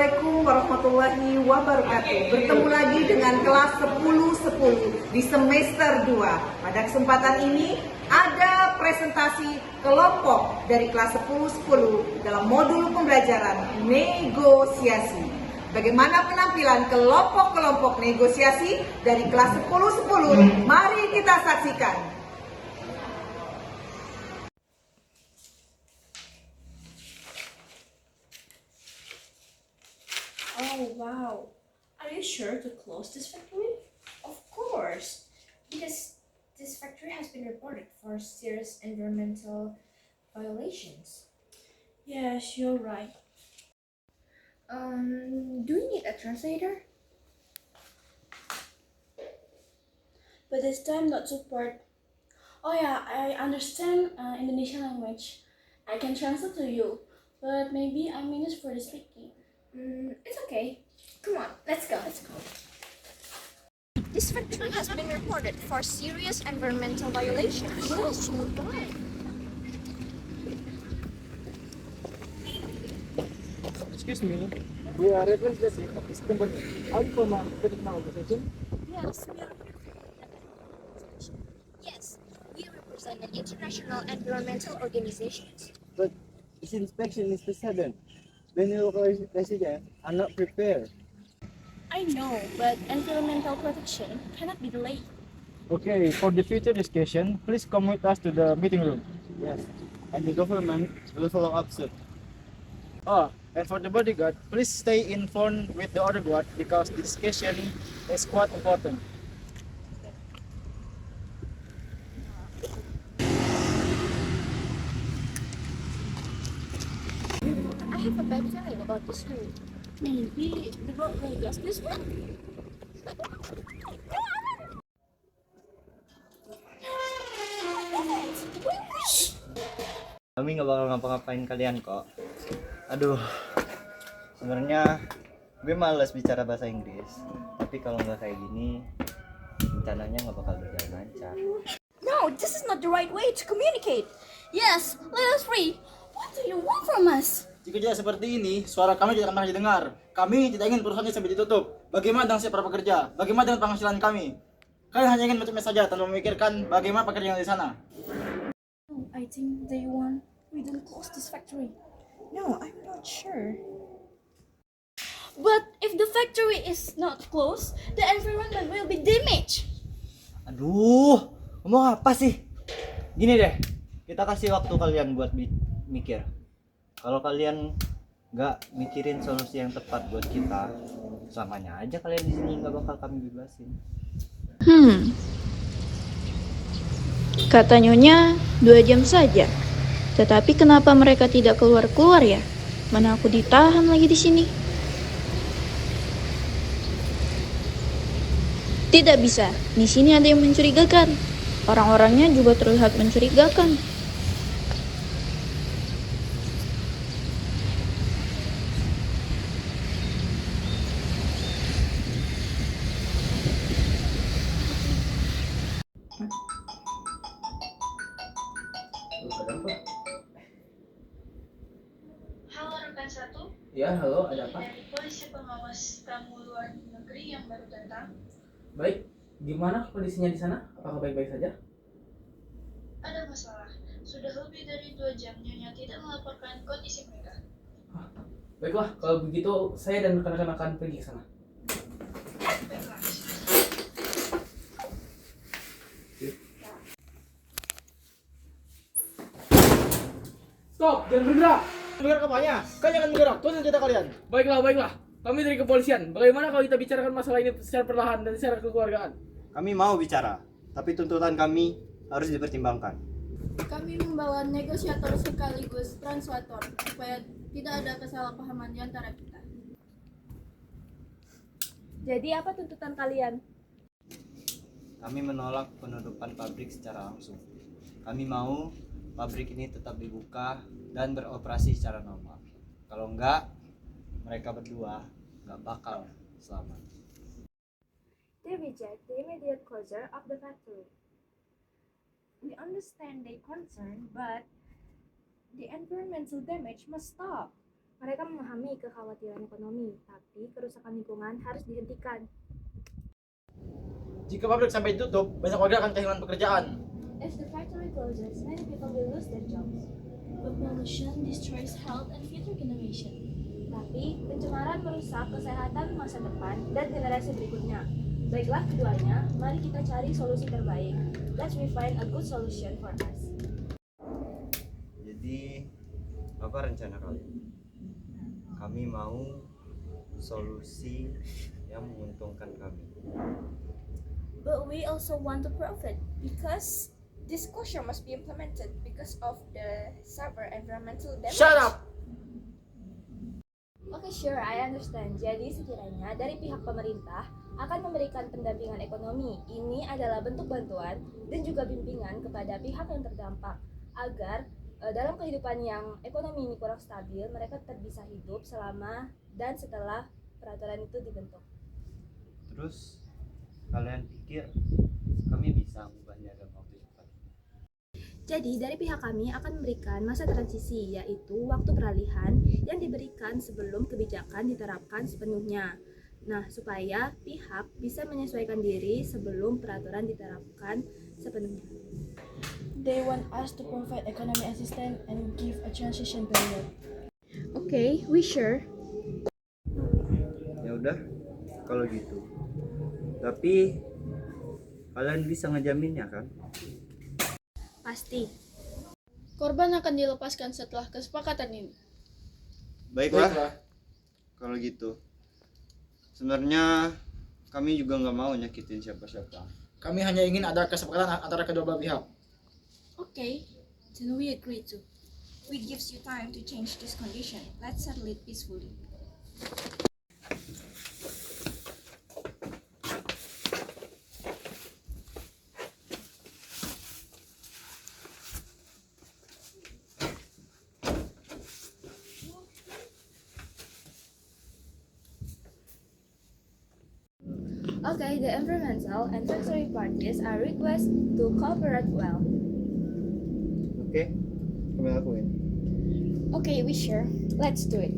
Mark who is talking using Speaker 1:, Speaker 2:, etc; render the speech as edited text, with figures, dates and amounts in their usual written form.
Speaker 1: Assalamualaikum warahmatullahi wabarakatuh. Bertemu lagi dengan kelas 10-10 di semester 2. Pada kesempatan ini ada presentasi kelompok dari kelas 10-10 dalam modul pembelajaran negosiasi. Bagaimana penampilan kelompok-kelompok negosiasi dari kelas 10-10? Mari kita saksikan.
Speaker 2: Oh wow, are you sure to close this factory? Of course, because this factory has been reported for serious environmental violations. Yes, you're right. Do you need a translator? But this time not support. Oh yeah, I understand Indonesian language. I can translate to you, but maybe I manage for the speaking. It's okay. Come on, let's go. This factory has been reported for serious environmental violations. Yes, you're right.
Speaker 3: Excuse me, we are representing of this company. Are you from a professional organization?
Speaker 2: Yes, we are. Yes, we represent an international environmental organizations.
Speaker 3: But this inspection is the sudden. Many local residents are not prepared.
Speaker 2: I know, but environmental protection cannot be delayed.
Speaker 3: Okay, for the future discussion, please come with us to the meeting room. Yes, and the government will follow up soon. Oh, and for the bodyguard, please stay informed with the other guard because the discussion is quite important.
Speaker 2: I have a bad feeling about this room. Maybe the road will just this one.
Speaker 4: Kami nggak bakal ngapa-ngapain kalian kok. Aduh, sebenarnya gue males bicara bahasa Inggris. Tapi kalau nggak kayak gini, rencananya nggak bakal berjalan lancar.
Speaker 2: No, this is not the right way to communicate. Yes, let us free. What do you want from us?
Speaker 5: Jika tidak seperti ini, suara kami tidak akan pernah didengar. Kami tidak ingin perusahaan sampai ditutup. Bagaimana dengan siapa pekerja? Bagaimana dengan penghasilan kami? Kalian hanya ingin mencuri saja tanpa memikirkan bagaimana pekerjaan di sana.
Speaker 2: No, I think they want we don't close this factory.
Speaker 1: No, I'm not sure.
Speaker 2: But if the factory is not closed, the environment will be damaged.
Speaker 4: Aduh, ngomong apa sih? Gini deh, kita kasih waktu kalian buat mikir. Kalau kalian nggak mikirin solusi yang tepat buat kita, selamanya aja kalian di sini nggak bakal kami bebasin.
Speaker 6: Kata Nyonya 2 jam saja. Tetapi kenapa mereka tidak keluar-keluar ya? Mana aku ditahan lagi di sini? Tidak bisa. Di sini ada yang mencurigakan. Orang-orangnya juga terlihat mencurigakan.
Speaker 7: Halo rekan satu,
Speaker 5: Ya, halo, ada apa?
Speaker 7: dari polisi pengawas tamu luar negeri yang baru datang.
Speaker 5: Baik, gimana kondisinya di sana? Apakah baik-baik saja?
Speaker 7: Ada masalah. Sudah lebih dari 2 jam Nyonya tidak melaporkan kondisi mereka.
Speaker 5: Baiklah, kalau begitu saya dan rekan-rekan akan pergi ke sana.
Speaker 7: Baiklah.
Speaker 5: Stop, jangan bergerak.
Speaker 3: Bergerak apanya? Kalian jangan bergerak, turunin cerita kalian.
Speaker 5: Baiklah. Kami dari kepolisian. Bagaimana kalau kita bicarakan masalah ini secara perlahan dan secara kekeluargaan?
Speaker 4: Kami mau bicara, tapi tuntutan kami harus dipertimbangkan.
Speaker 8: Kami membawa negosiator sekaligus translator supaya tidak ada kesalahpahaman di antara kita.
Speaker 6: Jadi apa tuntutan kalian?
Speaker 4: Kami menolak penutupan pabrik secara langsung. Kami mau pabrik ini tetap dibuka dan beroperasi secara normal. Kalau enggak, mereka berdua enggak bakal selamat.
Speaker 6: They reject the immediate closure of the factory. We understand their concern, but the environmental damage must stop.
Speaker 9: Mereka memahami kekhawatiran ekonomi, tapi kerusakan lingkungan harus dihentikan.
Speaker 5: Jika pabrik sampai ditutup, banyak warga akan kehilangan pekerjaan.
Speaker 2: If the factory closes, many people will lose their jobs. But pollution destroys health and future generation.
Speaker 9: Tapi pencemaran merusak kesehatan masa depan dan generasi berikutnya. Baiklah keduanya, mari kita cari solusi terbaik. Let's find a good solution for us.
Speaker 4: Jadi apa rencana kalian? Kami mau solusi yang menguntungkan kami.
Speaker 8: But we also want to profit because this closure must be implemented because of the severe environmental damage.
Speaker 5: Shut up!
Speaker 9: Oke, sure, I understand. Jadi sekiranya dari pihak pemerintah akan memberikan pendampingan ekonomi, ini adalah bentuk bantuan dan juga bimbingan kepada pihak yang terdampak agar dalam kehidupan yang ekonomi ini kurang stabil, mereka tetap bisa hidup selama dan setelah peraturan itu dibentuk.
Speaker 4: Terus kalian pikir kami bisa mengubahnya dalam waktu cepat?
Speaker 9: Jadi dari pihak kami akan memberikan masa transisi, yaitu waktu peralihan yang diberikan sebelum kebijakan diterapkan sepenuhnya. Nah, supaya pihak bisa menyesuaikan diri sebelum peraturan diterapkan sepenuhnya.
Speaker 2: They want us to provide economic assistance and give a transition period.
Speaker 9: Okay, we sure.
Speaker 4: Ya udah, kalau gitu. Tapi kalian bisa ngejaminnya kan?
Speaker 9: Pasti.
Speaker 8: Korban akan dilepaskan setelah kesepakatan ini.
Speaker 4: Baiklah. Kalau gitu. Sebenarnya kami juga nggak mau nyakitin siapa-siapa.
Speaker 5: Kami hanya ingin ada kesepakatan antara kedua belah pihak.
Speaker 8: Okay, then we agree to. We gives you time to change this condition. Let's settle it peacefully.
Speaker 9: Okay, the environmental and factory parties are requested to cooperate well.
Speaker 4: Oke, kami lakuin.
Speaker 8: Okay, we sure. Let's do it.